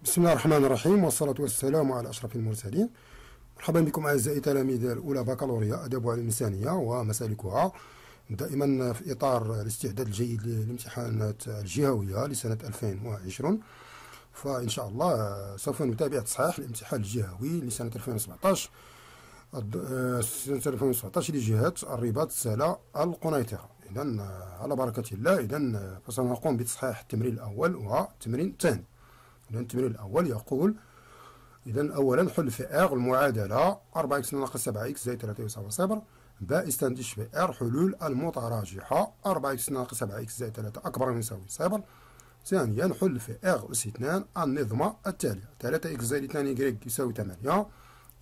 بسم الله الرحمن الرحيم، والصلاة والسلام على أشرف المرسلين. مرحبا بكم أعزائي تلاميذ الأولى بكالوريا آداب وعلوم الإنسانية ومسالكها، دائما في إطار الاستعداد الجيد للامتحانات الجهوية لسنة 2020. فإن شاء الله سوف نتابع تصحيح الامتحان الجهوي لسنة 2017 لجهة الرباط سلا القنيطرة. إذن على بركة الله، إذن فسنقوم بتصحيح التمرين الأول والتمرين الثاني. إذن التمرين الأول يقول: إذن أولا حل في R المعادلة 4x ناقص 7x زائد 3 يساوي 0. باء استنتج في R حلول المتراجحة 4x ناقص 7x زائد 3 أكبر من يساوي 0. ثانيا حل في R أس 2 النظمة التالية: 3x زائد 2y يساوي 8،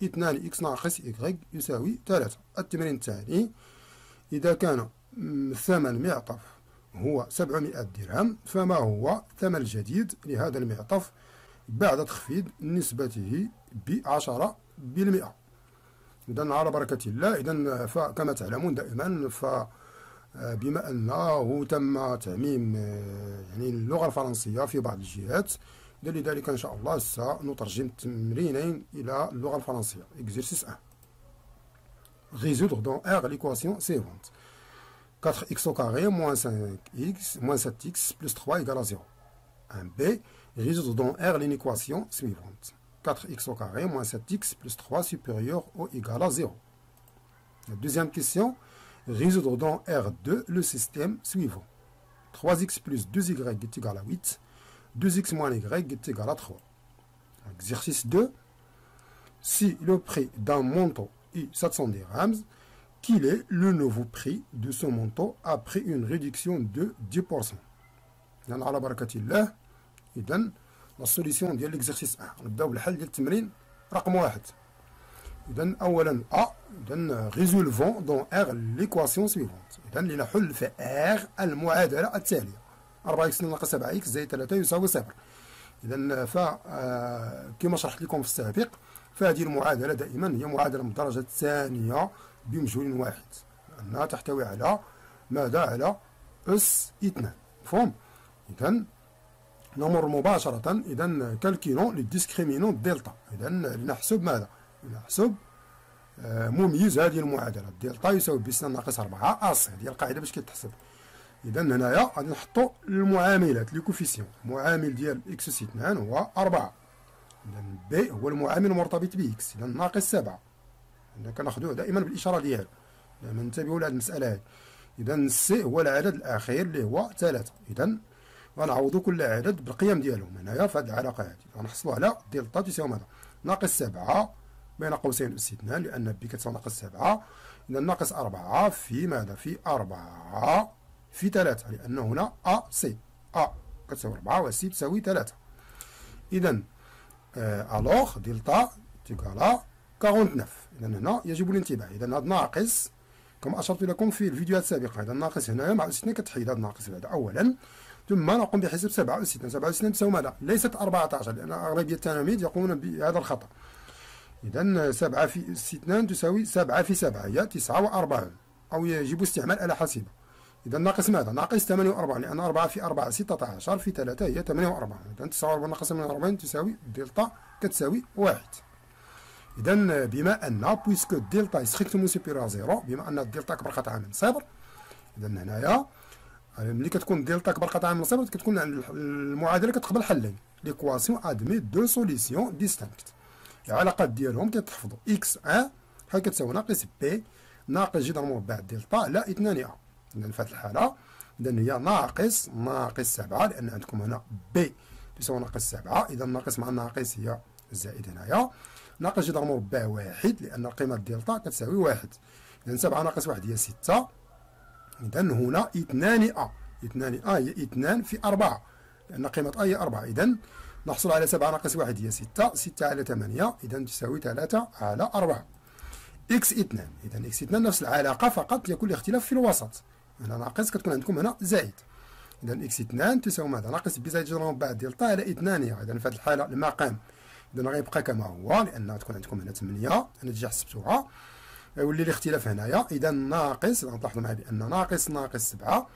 2x ناقص y يساوي 3. التمرين الثاني: إذا كان ثمن معطف هو 700 درهم، فما هو الثمن الجديد لهذا المعطف بعد تخفيض نسبته ب10%؟ إذن على بركة الله، إذن فكما تعلمون دائما بما أنه تم تعميم يعني اللغة الفرنسية في بعض الجهات، لذلك إن شاء الله سنترجم التمرينين إلى اللغة الفرنسية. Exercice 1. Résoudre dans R l'équation suivante: 4x au carré moins 5x moins 7x plus 3 égale à 0. 1b. Résoudre dans R l'équation suivante: 4x au carré moins 7x plus 3 supérieur ou égal à 0. La deuxième question: résoudre dans R2 le système suivant: 3x plus 2y est égal à 8, 2x moins y est égal à 3. Exercice 2. Si le prix d'un manteau est 700 dirhams, quel est le nouveau prix de ce manteau après une réduction de 10%؟ يعني على بركة الله. إذن la solution ديال l'exercice 1. نبداو بالحل ديال التمرين رقم 1. إذن أولا A. إذن résolvons dans R l'équation suivante. إذن لنحل في R المعادلة التالية: 4x ناقص 7x زائد 3 يساوي 0. إذن كما شرحت لكم في السابق، فهذه المعادلة دائما هي معادلة من الدرجة الثانية بمجهول واحد، لأنها تحتوي على ماذا؟ على أس 2. مفهوم؟ إذن نمر مباشرة. إذن كالكيلون للديسكريمينون دلتا. إذن لنحسب ماذا؟ لنحسب مميز هذه المعادلة. دلتا يساوي ب 2 ناقص 4 أس. هذه القاعدة باش كتحسب. إذن هنايا غادي نحطو المعاملات لي كوفيسيون. المعامل ديال إكس أس 2 هو 4. إذن بي هو المعامل المرتبط بإكس، إذن ناقص 7. إذن كناخدوه دائما بالإشارة ديالو، دائما ننتبهوا لهاد المسألة هادي. إذن سي هو العدد الأخير اللي هو 3. إذن غنعوضو كل عدد بالقيم ديالهم هنايا في هاد العلاقة هادي. غنحصلو على دلتا تساوي ماذا؟ ناقص 7 بين قوسين أس 2، لأن بي كتساوي ناقص 7. إذن ناقص 4 في ماذا؟ في 4 في 3، لأن هنا أ سي أ كتساوي 4 و سي تساوي 3. إذن ألوغ دلتا تيكالا 49. إذن هنا يجب الانتباه. إذن هذا ناقص كما أشرت لكم في الفيديوهات السابقة. هذا الناقص هنايا مع أس 2 كتحيد هذا الناقص هذا أولا، ثم نقوم بحساب 7 أس 2. 7 أس 2 تساوي ماذا؟ ليست 14، لأن أغلبية التلاميذ يقومون بهذا الخطأ. إذن 7 في أس 2 تساوي 7 في 7 هي 49، أو يجب استعمال آلة حاسبة. إذا ناقص ماذا؟ ناقص 48، لأن 4 في 4 16 في 3 هي 48. إذا 49 ناقص 48 تساوي دلتا كتساوي 1. إذا بما أن بويسكو دلتا ستريكتومون سوبيريور زيرو، بما أن الدلتا أكبر قطعة من صفر، إذا هنايا ملي كتكون دلتا أكبر قطعة من صفر كتكون المعادلة كتقبل حلين. ليكواسيون أدمي دو سوليسيون ديستانكت. العلاقات ديالهم كتحفظوا إكس 1 بحال كتساوي ناقص بي ناقص جذر مربع دلتا على 2 أ. إذا في هذه الحالة إذا هي ناقص 7، لأن عندكم هنا بي تساوي ناقص 7. إذا ناقص مع الناقص هي الزائد هنايا. ناقص جذر مربع 1، لأن قيمة دلتا كتساوي 1. إذا 7 ناقص 1 هي 6. إذا هنا 2 أ. 2 أ هي 2 في 4، لأن قيمة أ هي 4. إذا نحصل على 7 ناقص 1 هي 6، 6 على 8 إذا تساوي 3 على 4. إكس 2. إذا إكس 2 نفس العلاقة، فقط يكون الاختلاف في الوسط. هنا ناقص كتكون عندكم هنا زائد. إذا إكس 2 تساوي ماذا؟ ناقص بي زائد جذر مربع دلتا على 2 أ. إذا في هذه الحالة المقام إذا غيبقى كما هو، لأن تكون عندكم هنا 8 أنا ديجا حسبتوها. يولي الاختلاف هنايا. إذا ناقص، نلاحظوا معايا بأن ناقص 7،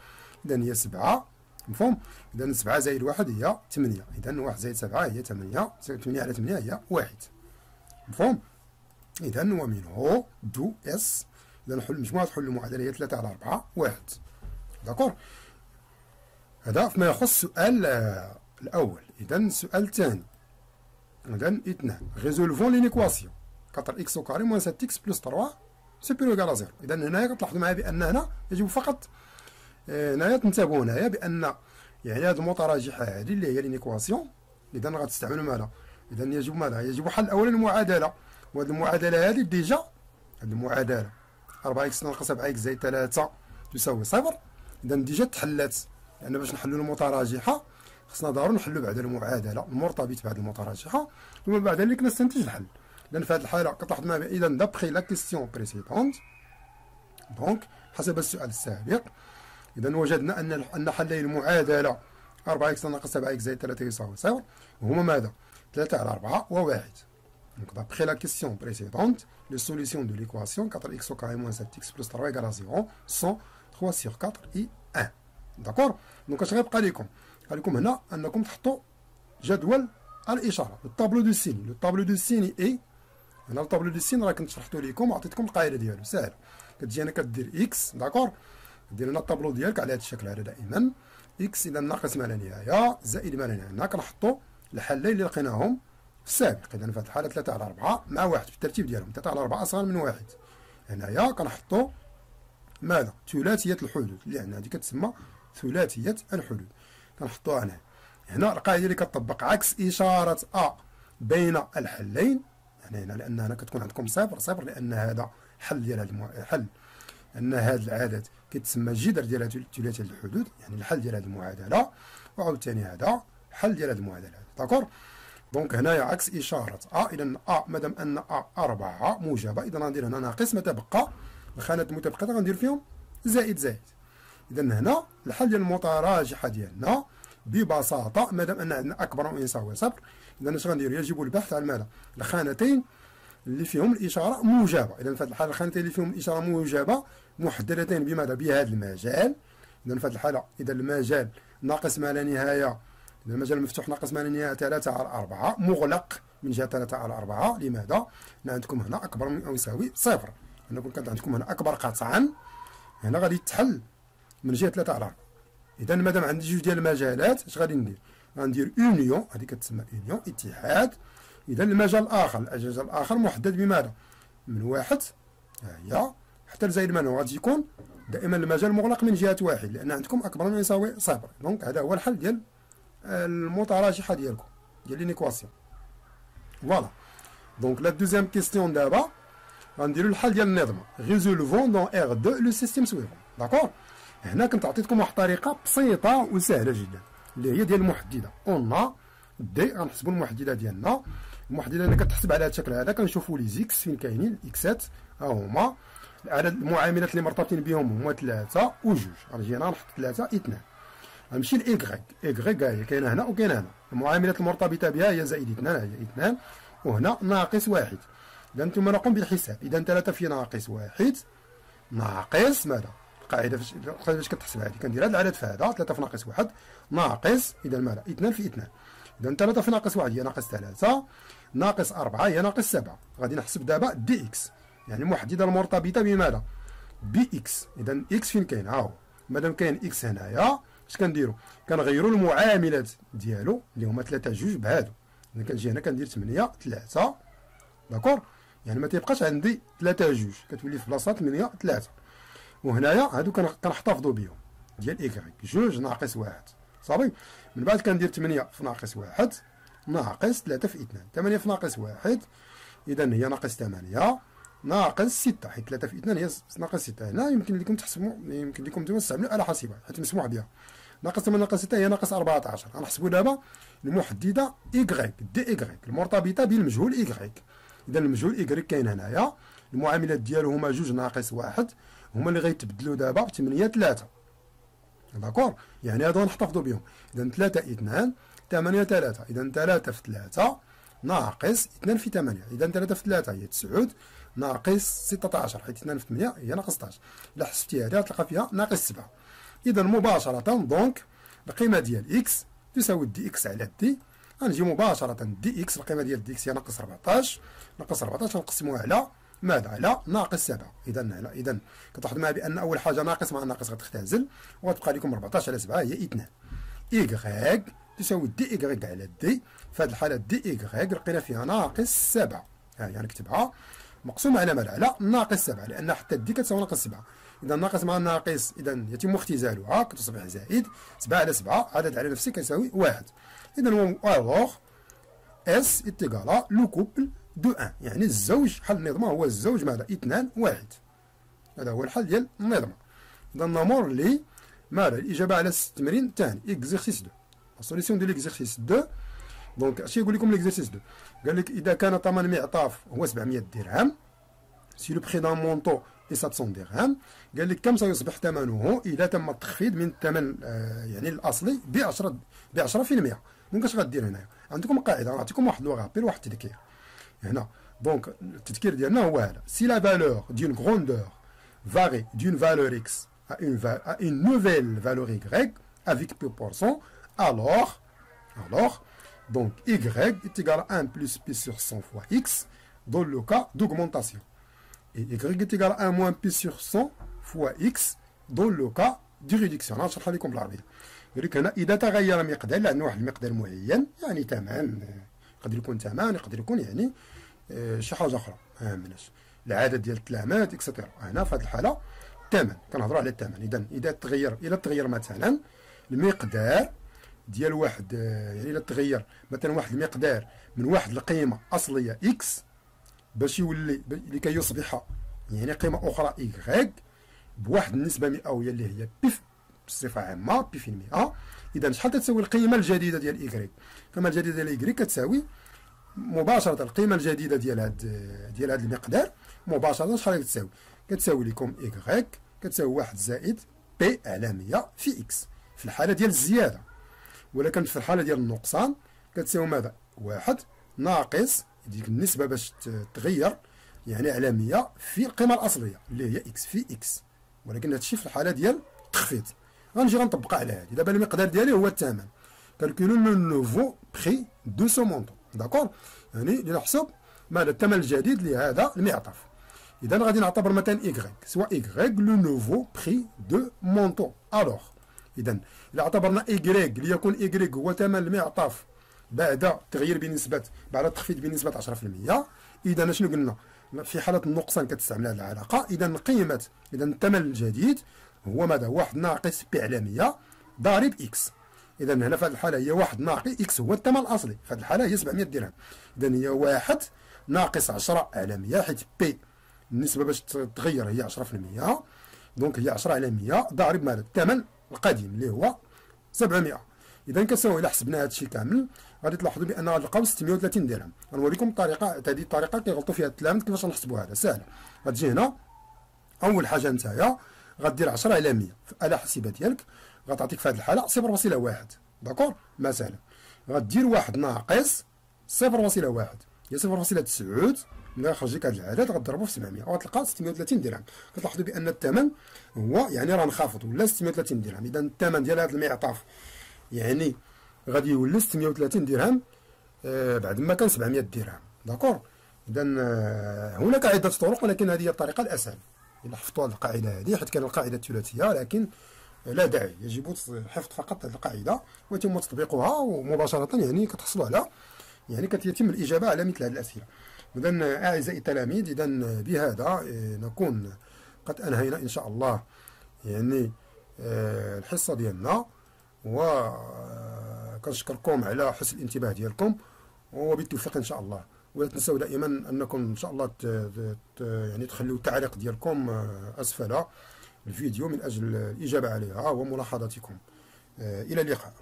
إذا هي 7 مفهوم؟ إذا 7 زائد 1 هي 8. إذا 1 زائد 7 هي 8. 8 على 8 هي 1. مفهوم؟ إذا ومنه دو اس. إذا نحل مجموعة حل المعادلة هي 3 على 4 1. داكور؟ هذا فيما يخص السؤال الأول. إذا السؤال الثاني. إذا 2 ريزولفون لين إيكواسيون 4x au carré moins 7x plus 3 supérieur égal à 0. إذا هنايا كتلاحظوا معايا بأن هنا يجب فقط هنايا تنتبهوا هنايا بأن يعني هذه المتراجحة هذه اللي هي لين إيكواسيون. إذا غتستعملوا ماذا؟ إذا يجب ماذا؟ يجب حل أولا المعادلة. وهذه المعادلة هذه ديجا هذه المعادلة 4x ناقص 7x زائد 3 تساوي 0. إذا ديجا تحلات. لأن باش نحلوا المتراجحة خصنا ضروري نحلوا بعد المعادلة المرتبط بهذه المتراجحة ثم بعد ذلك نستنتج الحل. لأن في هذه الحالة كتلاحظ معايا إذا دابخي لا كيستيون بريسيدونت دونك حسب السؤال السابق. إذا وجدنا أن حلي المعادلة 4x ناقص 7x زائد 3 يساوي 0 وهما ماذا؟ 3 على 4 و1. Donc d'après la question précédente, les solutions de l'équation 4x au carré moins 7x plus 3 égale à 0 sont 3 sur 4 et 1. D'accord? Donc اش غيبقى لكم؟ غيبقى لكم هنا أنكم تحطوا جدول الإشارة الطابلو دو سين. لو طابلو دو سين إي هنا الطابلو دو سين راه كنت شرحتو لكم وعطيتكم القاعدة ديالو ساهل. كتجي هنا كدير إكس داكور. دير هنا الطابلو ديالك على هذا الشكل هذا دائما. إكس إذا ناقص ما لا نهاية زائد ما لا نهاية. هنا كنحطوا الحلين اللي لقيناهم في السابق. إذا في هذه الحالة 3 على 4 مع 1 في الترتيب ديالهم. 3 على 4 أصغر من 1. هنايا كنحطوا ماذا؟ ثلاثية الحدود اللي عندنا هذه كتسمى ثلاثية الحدود. كنحطوها هنا. هنا القاعدة اللي كتطبق عكس إشارة أ بين الحلين. يعني هنا لأن هنا كتكون عندكم صفر صفر لأن هذا حل ديال هذا حل. أن هذا العدد كيتسمى الجذر ديال ثلاثية الحدود يعني الحل ديال هذه المعادلة. وعاوتاني هذا حل ديال هذه المعادلة. داكور؟ دونك هنايا عكس إشارة أ. إذا أ مادام أن أ 4 موجبة إذا غندير هنا ناقص ما تبقى الخانات المتبقية غندير فيهم زائد زائد. إذا هنا الحل ديال المتراجحة ديالنا ببساطة مادام أن عندنا أكبر من يساوي صفر. إذا اش غندير؟ يجب البحث على ماذا؟ الخانتين اللي فيهم الإشارة موجبة. إذا في هذه الحالة الخانتين اللي فيهم الإشارة موجبة محددتين بماذا؟ بهذا المجال. إذا في هذه الحالة إذا المجال ناقص ما لا نهاية إذا المجال المفتوح ناقص ما لا نهاية 3 على 4 مغلق من جهة 3 على 4. لماذا؟ لأن عندكم هنا أكبر من أو يساوي صفر. هنا كانت عندكم هنا أكبر قطعا هنا غادي تحل من جهة 3 على 4. إذا مادام عندي جوج ديال المجالات اش غادي ندير؟ غندير أونيون. هذه كتسمى أونيون اتحاد. إذا المجال الآخر محدد بماذا؟ من 1 هي حتى لزايد منه غادي يكون دائما المجال مغلق من جهة 1 لأن عندكم أكبر من يساوي صفر. دونك هذا هو الحل ديال المتراجحة ديالكم ديال لينيكواسيون. فوالا. دونك لا دوزيام كيستيون دابا غنديرو الحل ديال النظمة ريزولفون دون ار 2 لو سيستيم سويفون. داكور؟ هنا كنت عطيتكم واحد الطريقة بسيطة وسهلة جدا اللي هي ديال المحددة. اون دي غنحسبوا المحددة ديالنا. المحددة اللي كتحسب على هذا الشكل هذا كنشوفوا لي زيكس فين كاينين الاكسات ها هما. العدد المعاملات اللي مرتبطين بهم هما 3 و 2. غنجي هنا نحط 3 2. غنمشي لإيكغيك. إيكغيك هي كاينه هنا وكاينه هنا. المعاملات المرتبطة بها هي زائد 2 هي 2 وهنا ناقص 1. إذا ثم نقوم بالحساب. إذا 3 في ناقص 1 ناقص ماذا؟ القاعدة فاش كتحسب هذه كندير هذا العدد في هذا 3 في ناقص 1 ناقص إذا ماذا؟ 2 في 2. إذا 3 في ناقص 1 هي ناقص 3 ناقص 4 هي ناقص 7. غادي نحسب دابا دي إكس يعني المحددة المرتبطة بماذا؟ بي إكس. إذا إكس فين كاين؟ ها هو. مادام كاين إكس هنايا اش كنديرو؟ كنغيروا المعاملات ديالو اللي هما 3 2 بهادو. إذا كنجي هنا كندير 8 3 داكور؟ يعني ما تيبقاش عندي 3 2 كتولي في بلاصه 8 3. وهنايا هادو كنحتفظوا بهم ديال إيكغيك 2 ناقص 1 صافي. من بعد كندير 8 في ناقص 1 ناقص 3 في 2. 8 في ناقص 1 إذا هي ناقص 8 ناقص 6 حيت 3 في 2 هي ناقص 6. هنا يمكن لكم تحسبوا يمكن لكم تستعملوا آلة حاسبة حيت مسموح بها. ناقص 8 ناقص 6 هي ناقص 14. غنحسبوا دابا المحددة إيكغيك دي إيكغيك المرتبطة بالمجهول إيكغيك. إذا المجهول إيكغيك كاين هنايا. المعاملات ديالو هما 2 ناقص 1 هما اللي غيتبدلوا دابا ب 8 3 داكور. يعني هادو نحتفظوا بهم. إذا 3 2 8 3. إذا 3 في 3 ناقص 2 في 8. إذا 3 في 3 هي 9 ناقص 16 حيت 2 في 8 هي ناقص 16. إلا حسبتي هذه غتلقى فيها ناقص 7. إذا مباشرة دونك القيمة ديال إكس تساوي دي إكس على دي. غنجي مباشرة دي إكس، القيمة ديال دي إكس هي ناقص 14، ناقص 14 غنقسموها على ماذا؟ على ناقص 7. إذا كتلاحظوا معايا بأن أول حاجة ناقص مع ناقص غتختزل، وغتبقى لكم 14 على 7 هي 2. إيكغيك تساوي دي إيكغيك على دي. في هذه الحالة دي إيكغيك لقينا فيها ناقص 7، يعني نكتبها مقسومة على ماذا؟ على ناقص 7، لأن حتى دي كتساوي ناقص 7. إذا ناقص مع ناقص إذا يتم اختزالها كتصبح زائد. 7 على 7 عدد على نفسه كيساوي 1. إذا ألوغ اس إتيكالا لو كوبل دو 1، يعني الزوج، حل النظمة هو الزوج ماذا؟ 2 1. هذا هو الحل ديال النظمة. إذا نمر لي ماذا؟ الإجابة على التمرين الثاني إكزرسيس 2. لا سوليسيون دو ليكزرسيس 2. دونك اش يقول لكم ليكزرسيس 2؟ قال لك إذا كان ثمن المعطاف هو 700 درهم، سي لو بري دان مونطو اي 700 درهم، قال لك كم سيصبح ثمنه إذا تم التخفيض من الثمن يعني الأصلي ب 10%. دونك اش غدير هنايا؟ عندكم قاعدة، غنعطيكم واحد لو رابيل، واحد التذكير هنا. دونك التذكير ديالنا هو هذا: سي لا فالور دون غروندور varie d'une valeur x à une nouvelle valeur y avec proportion, alors donc y est égal à 1 plus p sur 100 fois x dans le cas d'augmentation, et y est égal à 1 moins p sur 100 fois x dans le cas de réduction. نشرح لكم بالعربية. يقول لك هنا إذا تغير مقدار، لأن واحد المقدار معين، يعني ثمن، يقدر يكون ثمن، يقدر يكون يعني شي حاجة أخرى ما يهمناش، العدد ديال التلامات اكسترا. هنا في هذه الحالة الثمن، كنهضروا على الثمن. إذا تغير مثلا المقدار ديال واحد، يعني إذا تغير مثلا واحد المقدار من واحد القيمة أصلية إكس باش يولي لكي يصبح يعني قيمة أخرى إيكغيك بواحد النسبة مئوية اللي هي بي بصفة عامة بي في المئة. إذا شحال تساوي القيمة الجديدة ديال إيكغيك؟ القيمة الجديدة ديال إيكغيك كتساوي مباشرة القيمة الجديدة ديال هاد المقدار مباشرة شحال كتساوي؟ كتساوي لكم إيكغيك كتساوي 1 زائد بي على 100 في إكس في الحالة ديال الزيادة، ولكن في الحالة ديال النقصان كتساوي ماذا؟ 1 ناقص ديك النسبة باش تغير يعني على 100 في القيمة الأصلية اللي هي إكس في إكس، ولكن هادشي في الحالة ديال التخفيض. غنجي غنطبق على هادي. دابا المقدار ديالي هو الثمن، كالكولو لو نوفو بري دو سو مونطون، داكور، يعني لنحسب ماذا؟ الثمن الجديد لهذا المعطف. إذا غادي نعتبر مثلا إيكغيك سوا إيكغيك لو نوفو بري دو مونطون. ألوغ إذا إلا اعتبرنا إيكغيك ليكون إيكغيك هو ثمن المعطف بعد بعد التخفيض بنسبة 10%، إذا شنو قلنا؟ في حالة النقصان كتستعمل هذه العلاقة. إذا الثمن الجديد هو ماذا؟ 1 ناقص بي على 100 ضارب إكس. إذا هنا في هذه الحالة هي 1 ناقص إكس هو الثمن الأصلي، في هذه الحالة هي 700 درهم. إذا هي 1 ناقص 10 على 100، حيت بي النسبة باش تغير هي 10%، دونك هي 10 على 100 ضارب ماذا؟ الثمن القديم اللي هو 700. إذا كنساوي إلا حسبنا هذا الشيء كامل غادي تلاحظوا بأن غنلقاو 630 درهم. غنوريكم الطريقة، هذه الطريقة كيغلطوا فيها التلاميذ كيفاش نحسبوا هذا. سهلة، غتجي هنا أول حاجة نتايا غدير 10 على 100 في الآلة الحاسبة ديالك، غتعطيك في هذه الحالة 0.1، داكور، مثلا غدير 1 ناقص 0.1 هي 0.9. ملي يخرج لك هذا العدد غضربو في 700 وغتلقى 630 درهم. كتلاحظوا بأن الثمن هو يعني راه انخفض ولا 630 درهم. إذا الثمن ديال هذا المعطف يعني غادي يولي 630 درهم بعد ما كان 700 درهم، داكور. إذا هناك عدة طرق، ولكن هذه هي الطريقة الأسهل. إلا حفظتوا هذه القاعدة هذه، حيت كان القاعدة الثلاثية، لكن لا داعي، يجب حفظ فقط هذه القاعدة ويتم تطبيقها ومباشرة يعني كتحصلوا على يعني كتتم الإجابة على مثل هذه الأسئلة. إذا أعزائي التلاميذ، إذا بهذا نكون قد أنهينا إن شاء الله يعني الحصة ديالنا، وكنشكركم على حسن الانتباه ديالكم وبالتوفيق إن شاء الله. ولا تنسوا دائما أنكم إن شاء الله يعني تخلوا التعليق ديالكم أسفل الفيديو من أجل الإجابة عليها وملاحظتكم. إلى اللقاء.